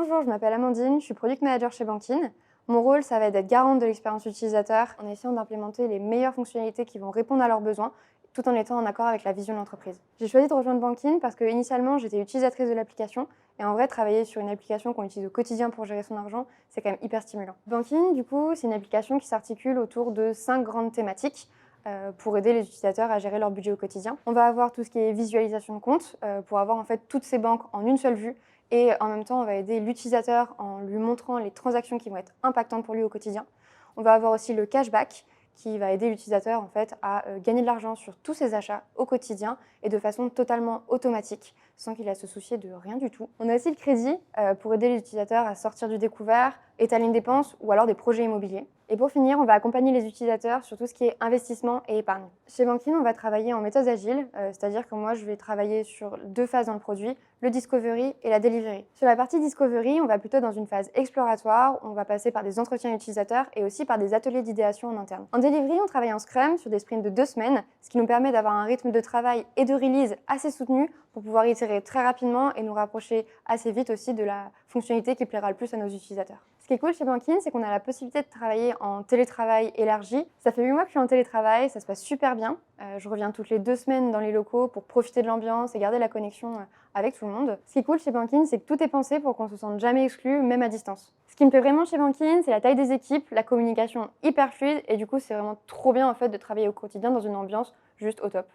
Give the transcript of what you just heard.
Bonjour, je m'appelle Amandine, je suis Product Manager chez Bankin. Mon rôle, ça va être d'être garante de l'expérience utilisateur en essayant d'implémenter les meilleures fonctionnalités qui vont répondre à leurs besoins, tout en étant en accord avec la vision de l'entreprise. J'ai choisi de rejoindre Bankin parce que initialement, j'étais utilisatrice de l'application et en vrai, travailler sur une application qu'on utilise au quotidien pour gérer son argent, c'est quand même hyper stimulant. Bankin, du coup, c'est une application qui s'articule autour de 5 grandes thématiques pour aider les utilisateurs à gérer leur budget au quotidien. On va avoir tout ce qui est visualisation de compte pour avoir en fait toutes ces banques en une seule vue. Et en même temps, on va aider l'utilisateur en lui montrant les transactions qui vont être impactantes pour lui au quotidien. On va avoir aussi le cashback qui va aider l'utilisateur en fait, à gagner de l'argent sur tous ses achats au quotidien et de façon totalement automatique, sans qu'il ait à se soucier de rien du tout. On a aussi le crédit pour aider les utilisateurs à sortir du découvert, étaler une dépense ou alors des projets immobiliers. Et pour finir, on va accompagner les utilisateurs sur tout ce qui est investissement et épargne. Chez Bankin, on va travailler en méthode agile, c'est-à-dire que moi, je vais travailler sur 2 phases dans le produit, le discovery et la delivery. Sur la partie discovery, on va plutôt dans une phase exploratoire, on va passer par des entretiens utilisateurs et aussi par des ateliers d'idéation en interne. En delivery, on travaille en Scrum sur des sprints de 2 semaines, ce qui nous permet d'avoir un rythme de travail et de release assez soutenu pour pouvoir itérer très rapidement et nous rapprocher assez vite aussi de la fonctionnalité qui plaira le plus à nos utilisateurs. Ce qui est cool chez Bankin, c'est qu'on a la possibilité de travailler en télétravail élargi. Ça fait 8 mois que je suis en télétravail, ça se passe super bien. Je reviens toutes les 2 semaines dans les locaux pour profiter de l'ambiance et garder la connexion avec tout le monde. Ce qui est cool chez Bankin, c'est que tout est pensé pour qu'on se sente jamais exclu, même à distance. Ce qui me plaît vraiment chez Bankin, c'est la taille des équipes, la communication hyper fluide et du coup, c'est vraiment trop bien en fait de travailler au quotidien dans une ambiance juste au top.